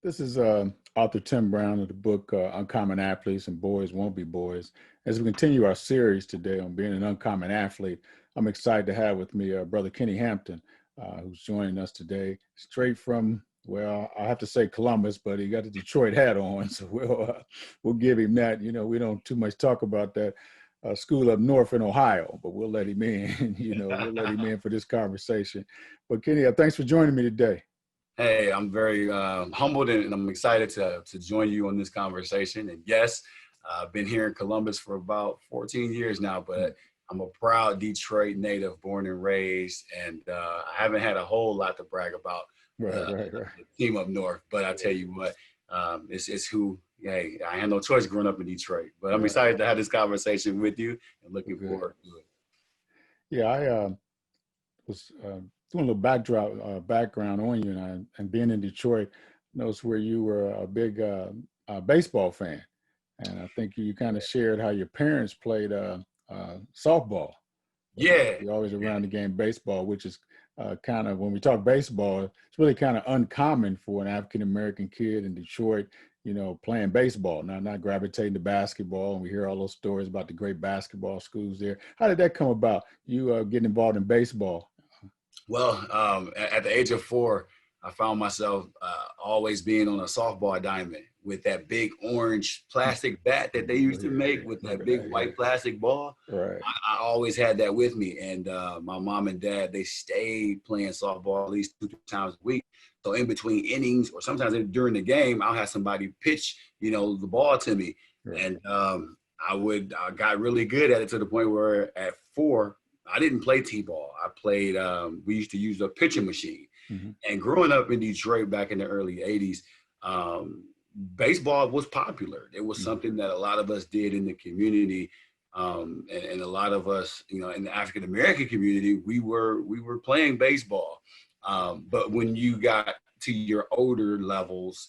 This is author Tim Brown of the book Uncommon Athletes and Boys Won't Be Boys. As we continue our series today on being an uncommon athlete, I'm excited to have with me brother Kenny Hampton, who's joining us today, straight from, well, I have to say Columbus, but he got the Detroit hat on, so we'll give him that. You know, we don't too much talk about that school up north in Ohio, but we'll let him in. We'll let him in for this conversation. But Kenny, thanks for joining me today. Hey, I'm very humbled and I'm excited to join you on this conversation. And yes, I've been here in Columbus for about 14 years now, but I'm a proud Detroit native, born and raised, and I haven't had a whole lot to brag about the team up north. But I tell you what, it's who. Hey, I had no choice growing up in Detroit, but I'm excited to have this conversation with you and looking forward to it. Yeah, I was doing a little background on you, and being in Detroit, knows where you were a big baseball fan, and I think you kind of shared how your parents played softball. Yeah, you're always around the game baseball, which is kind of, when we talk baseball, it's really kind of uncommon for an African American kid in Detroit, playing baseball, not gravitating to basketball. And we hear all those stories about the great basketball schools there. How did that come about? You getting involved in baseball? Well, at the age of 4, I found myself always being on a softball diamond with that big orange plastic bat that they used to make with that big white plastic ball. Right. I always had that with me. And my mom and dad, they stayed playing softball at least 2-3 times a week. So in between innings, or sometimes during the game, I'll have somebody pitch, the ball to me. Right. And I got really good at it to the point where at 4, I didn't play T-ball. I played, we used to use a pitching machine. Mm-hmm. And growing up in Detroit back in the early 80s, baseball was popular. It was something that a lot of us did in the community. And a lot of us, in the African-American community, we were playing baseball. But when you got to your older levels,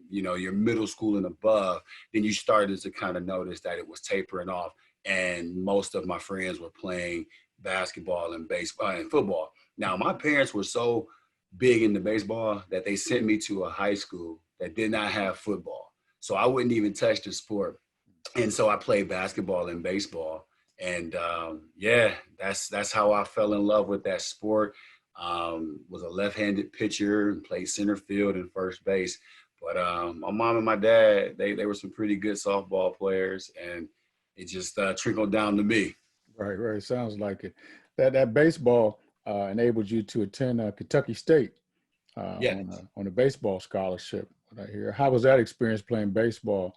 your middle school and above, then you started to kind of notice that it was tapering off. And most of my friends were playing basketball and baseball and football. Now, my parents were so big into baseball that they sent me to a high school that did not have football. So I wouldn't even touch the sport. And so I played basketball and baseball. And that's how I fell in love with that sport. Was a left-handed pitcher and played center field and first base. But my mom and my dad, they were some pretty good softball players, and it just trickled down to me. Right. Sounds like it. That baseball enabled you to attend Kentucky State on a baseball scholarship. What I hear. How was that experience playing baseball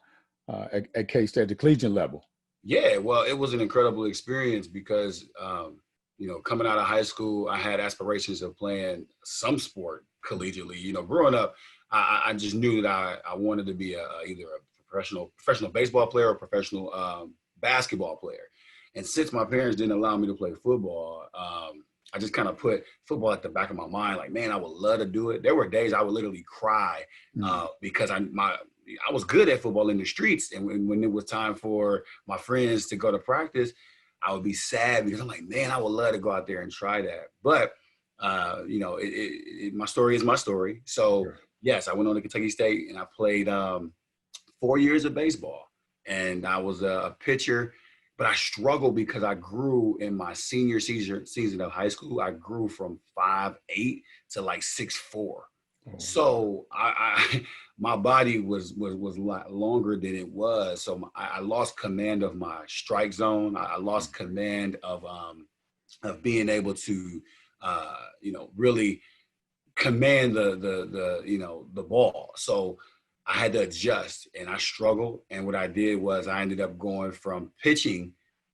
at K-State at the collegiate level? Yeah, well, it was an incredible experience because coming out of high school, I had aspirations of playing some sport collegiately. Growing up, I just knew that I wanted to be either a professional baseball player or professional basketball player. And since my parents didn't allow me to play football, I just kind of put football at the back of my mind. Like, man, I would love to do it. There were days I would literally cry because I was good at football in the streets. And when it was time for my friends to go to practice, I would be sad because I'm like, man, I would love to go out there and try that. But, my story is my story. So, sure. Yes, I went on to Kentucky State and I played 4 years of baseball. And I was a pitcher, but I struggled because I grew in my senior season of high school. I grew from 5'8" to like 6'4". Oh. So my body was a lot longer than it was. So I lost command of my strike zone. I lost command of being able to, really command the ball. So I had to adjust and I struggled. And what I did was I ended up going from pitching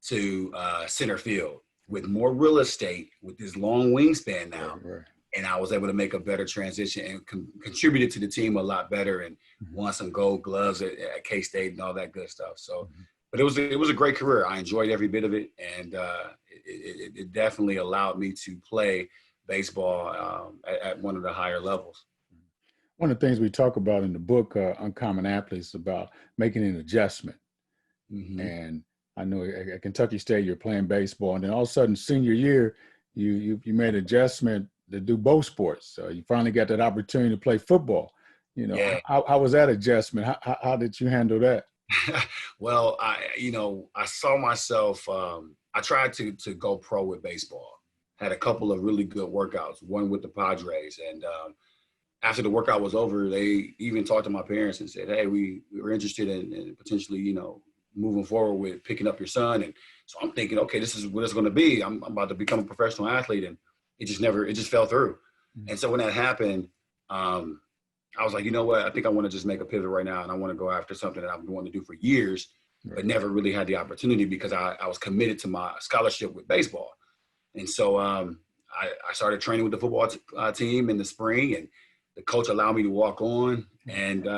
to center field with more real estate, with this long wingspan now. Right. And I was able to make a better transition and contributed to the team a lot better and won some gold gloves at K-State and all that good stuff. So, but it was a great career. I enjoyed every bit of it. And it definitely allowed me to play baseball at one of the higher levels. One of the things we talk about in the book, Uncommon Athletes, is about making an adjustment. Mm-hmm. And I know at Kentucky State you're playing baseball, and then all of a sudden senior year you made an adjustment to do both sports. So you finally got that opportunity to play football. Yeah. How was that adjustment? How did you handle that? Well, I saw myself. I tried to go pro with baseball. Had a couple of really good workouts. One with the Padres, and after the workout was over, they even talked to my parents and said, "Hey, we were interested in potentially, moving forward with picking up your son." And so I'm thinking, okay, this is what it's going to be. I'm about to become a professional athlete, and it just fell through. Mm-hmm. And so when that happened, I was like, you know what? I think I want to just make a pivot right now, and I want to go after something that I've been wanting to do for years, but never really had the opportunity because I was committed to my scholarship with baseball. And so I started training with the football team in the spring, and the coach allowed me to walk on, and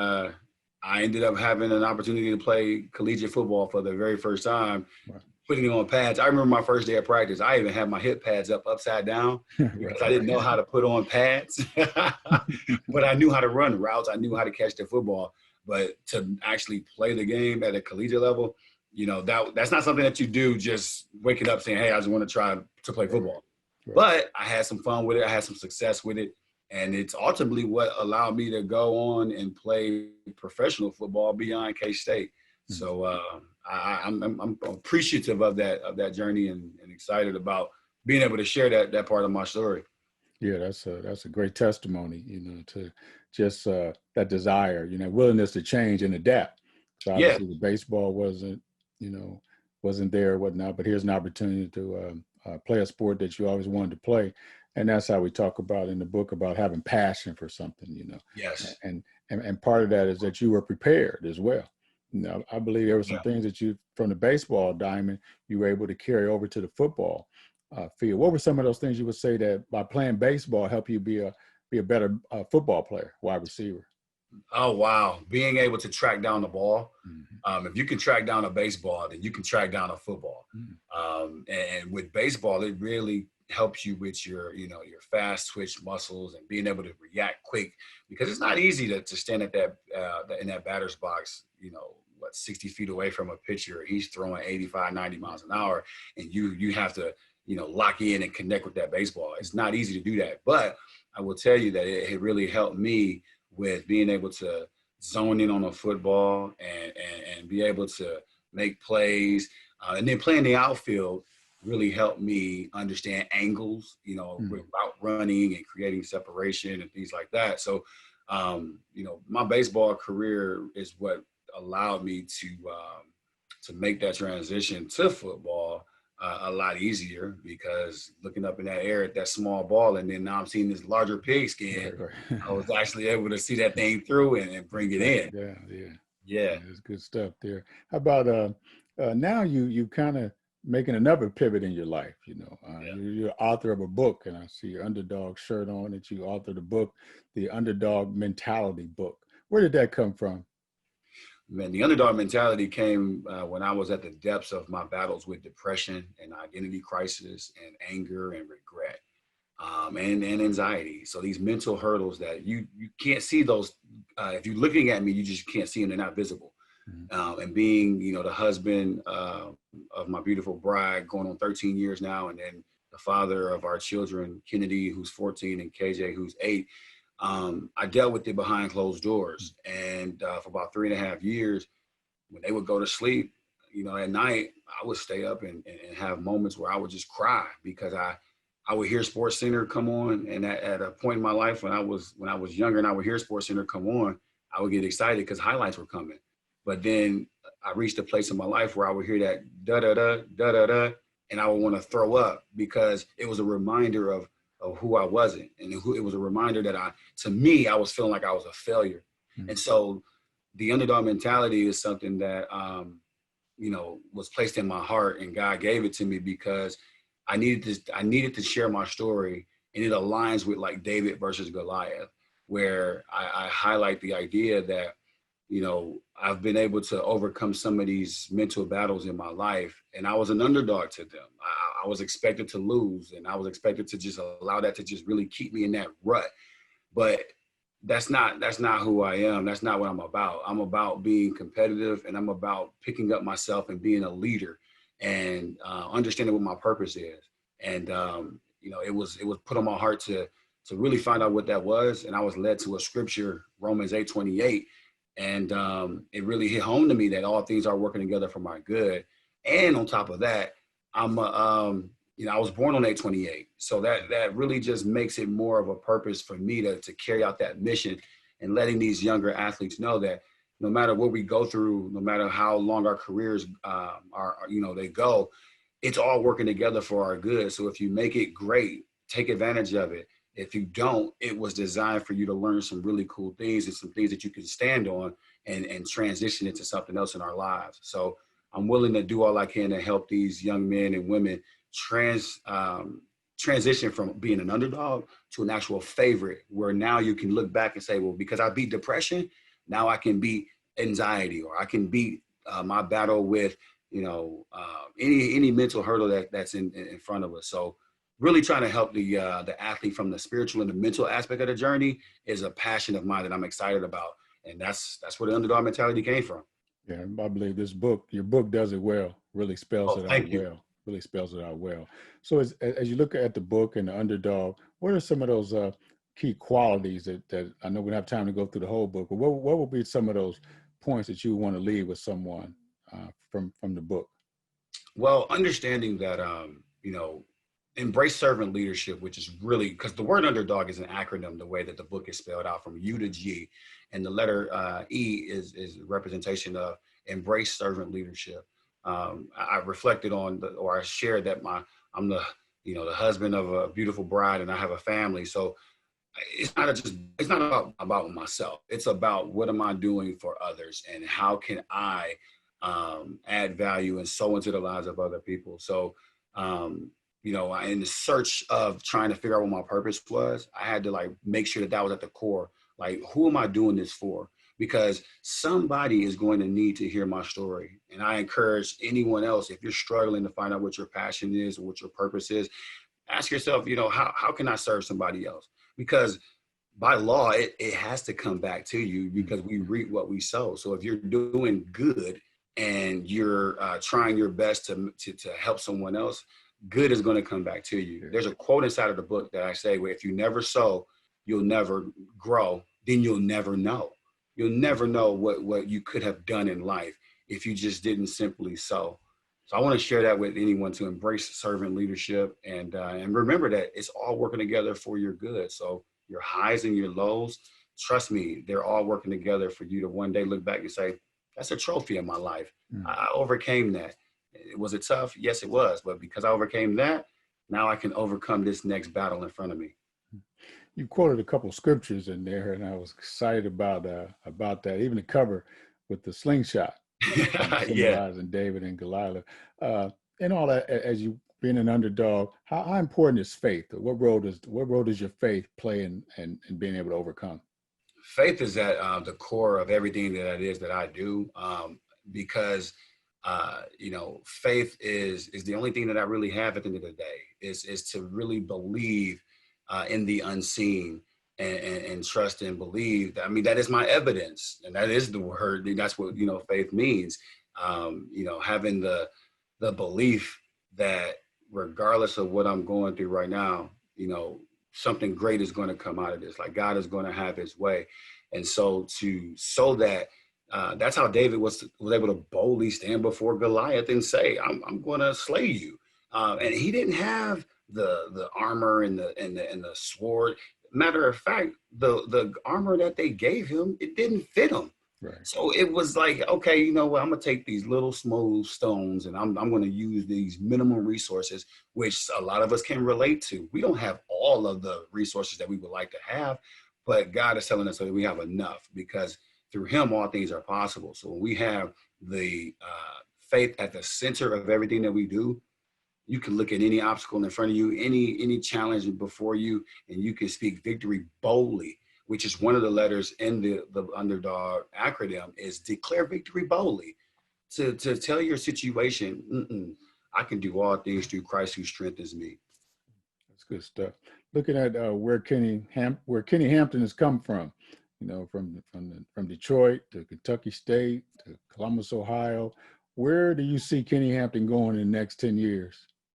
I ended up having an opportunity to play collegiate football for the very first time, putting on pads. I remember my first day of practice. I even had my hip pads upside down because I didn't know how to put on pads, but I knew how to run routes. I knew how to catch the football, but to actually play the game at a collegiate level, that's not something that you do just waking up saying, "Hey, I just want to try to play football." But I had some fun with it. I had some success with it. And it's ultimately what allowed me to go on and play professional football beyond K-State. So I'm appreciative of that journey and excited about being able to share that part of my story. Yeah, that's a great testimony, to just that desire, willingness to change and adapt. So obviously the baseball wasn't there, whatnot, but here's an opportunity to play a sport that you always wanted to play. And that's how we talk about in the book about having passion for something, Yes. And part of that is that you were prepared as well. I believe there were some things that you, from the baseball diamond, you were able to carry over to the football field. What were some of those things you would say that by playing baseball help you be a better football player, wide receiver? Oh, wow. Being able to track down the ball. Mm-hmm. If you can track down a baseball, then you can track down a football. Mm-hmm. And with baseball, it really helps you with your fast twitch muscles and being able to react quick, because it's not easy to stand at that in that batter's box, 60 feet away from a pitcher. He's throwing 85, 90 miles an hour, and you have to, lock in and connect with that baseball. It's not easy to do that, but I will tell you that it really helped me with being able to zone in on a football and be able to make plays. And then playing the outfield really helped me understand angles, with route running and creating separation and things like that. So, my baseball career is what allowed me to make that transition to football a lot easier, because looking up in that air at that small ball, and then now I'm seeing this larger pigskin, Right. I was actually able to see that thing through and bring it in. Yeah. That's good stuff there. How about now you kind of making another pivot in your life? You're author of a book, and I see your Underdog shirt on that you authored a book, the Underdog Mentality book. Where did that come from? Man, the underdog mentality came when I was at the depths of my battles with depression and identity crisis and anger and regret, and anxiety. So these mental hurdles that you can't see those. If you're looking at me, you just can't see them. They're not visible. Mm-hmm. And being, the husband of my beautiful bride, going on 13 years now, and then the father of our children, Kennedy, who's 14, and KJ, who's 8. I dealt with it behind closed doors, and for about 3.5 years, when they would go to sleep, at night, I would stay up and have moments where I would just cry, because I would hear Sports Center come on, and at a point in my life when I was younger, and I would hear Sports Center come on, I would get excited because highlights were coming. But then I reached a place in my life where I would hear that da da da da da da, and I would want to throw up, because it was a reminder of who I wasn't, and it was a reminder that I was feeling like I was a failure. Mm-hmm. And so the underdog mentality is something that was placed in my heart, and God gave it to me because I needed to share my story, and it aligns with like David versus Goliath, where I highlight the idea that I've been able to overcome some of these mental battles in my life, and I was an underdog to them. I was expected to lose, and I was expected to just allow that to just really keep me in that rut. But that's not who I am. That's not what I'm about. I'm about being competitive, and I'm about picking up myself and being a leader, and understanding what my purpose is. And it was put on my heart to really find out what that was, and I was led to a scripture, Romans 8:28, and it really hit home to me that all things are working together for my good. And on top of that, I was born on 8/28. So that really just makes it more of a purpose for me to carry out that mission, and letting these younger athletes know that no matter what we go through, no matter how long our careers they go, it's all working together for our good. So if you make it great, take advantage of it. If you don't, it was designed for you to learn some really cool things and some things that you can stand on, and transition into something else in our lives. So I'm willing to do all I can to help these young men and women transition from being an underdog to an actual favorite, where now you can look back and say, well, because I beat depression, now I can beat anxiety, or I can beat my battle with any mental hurdle that's in front of us. So really trying to help the athlete from the spiritual and the mental aspect of the journey is a passion of mine that I'm excited about, and that's where the underdog mentality came from. Yeah, I believe your book does it well, really spells Oh, it out thank you. well, really spells it out well. So as you look at the book and the underdog, what are some of those key qualities that I know we don't have time to go through the whole book, but what would be some of those points that you want to leave with someone from the book? Well, understanding that, embrace servant leadership, which is really, because the word underdog is an acronym, the way that the book is spelled out from U to G. And the letter E is a representation of embrace servant leadership. I reflected on or I shared that I'm the husband of a beautiful bride, and I have a family. So it's not about myself. It's about what am I doing for others, and how can I add value and sow into the lives of other people. So, in the search of trying to figure out what my purpose was, I had to like make sure that was at the core. Like, who am I doing this for? Because somebody is going to need to hear my story. And I encourage anyone else, if you're struggling to find out what your passion is or what your purpose is, ask yourself, how can I serve somebody else? Because by law, it has to come back to you, because we reap what we sow. So if you're doing good and you're trying your best to help someone else, good is going to come back to you. There's a quote inside of the book that I say, where if you never sow, you'll never grow, then you'll never know. You'll never know what you could have done in life if you just didn't simply sow. So I want to share that with anyone, to embrace servant leadership, and remember that it's all working together for your good. So your highs and your lows, trust me, they're all working together for you to one day look back and say, that's a trophy of my life. I overcame that. Was it tough? Yes, it was. But because I overcame that, now I can overcome this next battle in front of me. You quoted a couple scriptures in there, and I was excited about that. Even the cover with the slingshot, Yeah. symbolizing David and Goliath, and all that. As you being an underdog, how important is faith? What role does your faith play in being able to overcome? Faith is at the core of everything that it is that I do, because faith is the only thing that I really have at the end of the day. Is to really believe in the unseen, and trust and believe. I mean, that is my evidence, and that is the word. That's what faith means. Having the belief that regardless of what I'm going through right now, something great is going to come out of this. Like, God is going to have His way, and so that. That's how David was able to boldly stand before Goliath and say, "I'm going to slay you." And he didn't have the armor and the sword. Matter of fact, the armor that they gave him, it didn't fit him. Right. So it was like, okay, you know what? I'm gonna take these little smooth stones, and I'm going to use these minimum resources, which a lot of us can relate to. We don't have all of the resources that we would like to have, but God is telling us that we have enough, because through Him all things are possible. So when we have the faith at the center of everything that we do, you can look at any obstacle in front of you, any challenge before you, and you can speak victory boldly, which is one of the letters in the Underdog acronym, is declare victory boldly. To tell your situation, I can do all things through Christ who strengthens me. That's good stuff. Looking at where Kenny Hampton has come from, from Detroit to Kentucky State to Columbus, Ohio. Where do you see Kenny Hampton going in the next 10 years?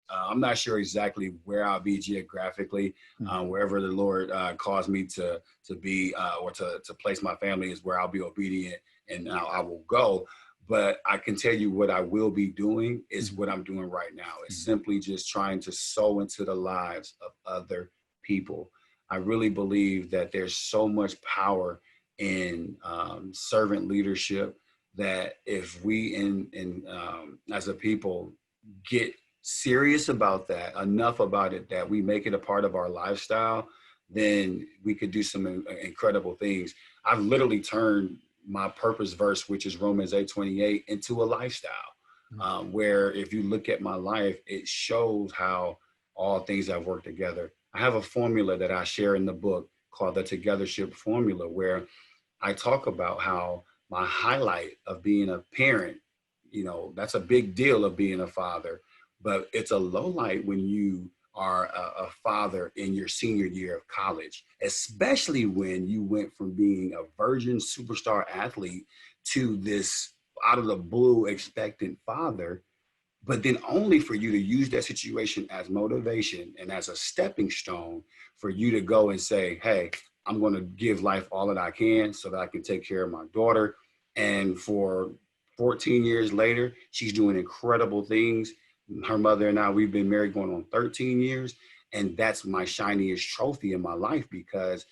I'm not sure exactly where I'll be geographically. Wherever the Lord calls me to be or to place my family is where I'll be obedient, and I will go. But I can tell you what I will be doing is what I'm doing right now. It's simply just trying to sow into the lives of other people. I really believe that there's so much power in servant leadership that if we as a people get serious about that, enough about it that we make it a part of our lifestyle, then we could do some incredible things. I've literally turned my purpose verse, which is Romans 8:28, into a lifestyle, where if you look at my life, it shows how all things have worked together. I have a formula that I share in the book called the Togethership Formula, where I talk about how my highlight of being a parent, that's a big deal of being a father, but it's a low light when you are a father in your senior year of college, especially when you went from being a virgin superstar athlete to this out of the blue expectant father, but then only for you to use that situation as motivation and as a stepping stone for you to go and say, hey, I'm going to give life all that I can so that I can take care of my daughter. And for 14 years later, she's doing incredible things. Her mother and I, we've been married going on 13 years. And that's my shiniest trophy in my life, because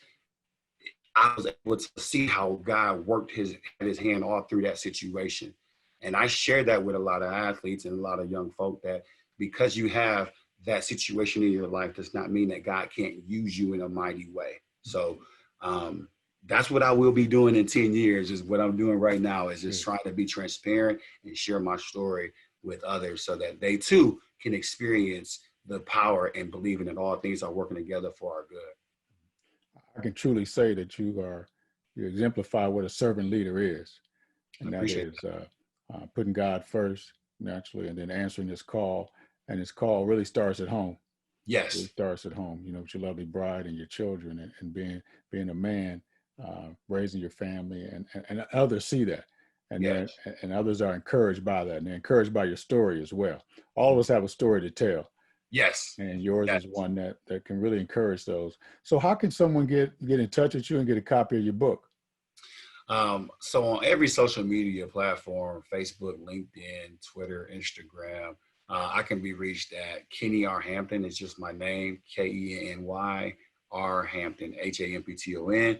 I was able to see how God worked his hand all through that situation. And I share that with a lot of athletes and a lot of young folk, that because you have that situation in your life does not mean that God can't use you in a mighty way. So that's what I will be doing in 10 years is what I'm doing right now, is just trying to be transparent and share my story with others so that they too can experience the power and believing that all things are working together for our good. I can truly say that you exemplify what a servant leader is. And that is putting God first, naturally, and then answering his call. And his call really starts at home. Yes. It really starts at home, with your lovely bride and your children, and being a man, raising your family, and others see that. And yes. and others are encouraged by that, and they're encouraged by your story as well. All of us have a story to tell. Yes. And yours is one that can really encourage those. So how can someone get in touch with you and get a copy of your book? So on every social media platform, Facebook, LinkedIn, Twitter, Instagram, I can be reached at Kenny R. Hampton. It's just my name, Kenny R. Hampton, Hampton.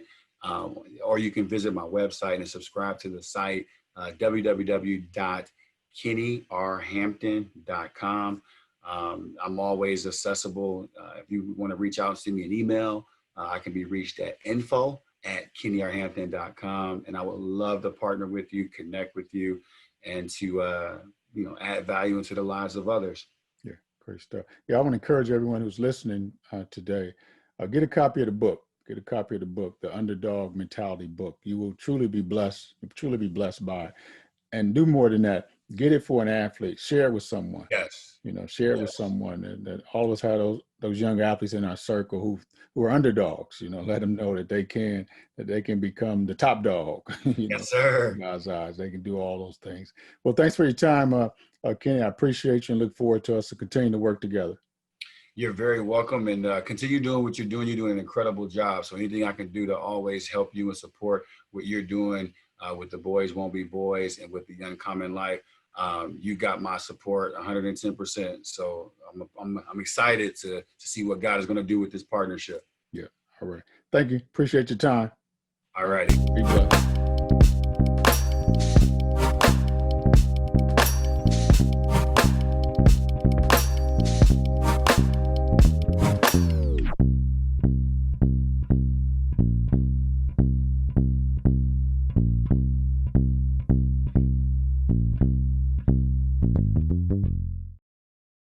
Or you can visit my website and subscribe to the site, www.kennyrhampton.com. I'm always accessible. If you want to reach out and send me an email, I can be reached at info@kennyrhampton.com. And I would love to partner with you, connect with you, and to add value into the lives of others. Yeah, great stuff. Yeah, I want to encourage everyone who's listening today, get a copy of the book. Get a copy of the book, the Underdog Mentality book. You will truly be blessed. Truly be blessed by it. And do more than that. Get it for an athlete. Share it with someone. Yes. Share it with someone. And that all of us have those young athletes in our circle who are underdogs. Let them know that they can become the top dog. Yes, sir. In God's eyes, they can do all those things. Well, thanks for your time, Kenny. I appreciate you and look forward to us to continue to work together. You're very welcome, and continue doing what you're doing. You're doing an incredible job. So anything I can do to always help you and support what you're doing with the Boys Won't Be Boys and with the Uncommon Life, you got my support 110%. So I'm excited to see what God is going to do with this partnership. Yeah. All right. Thank you. Appreciate your time. All righty. Be blessed.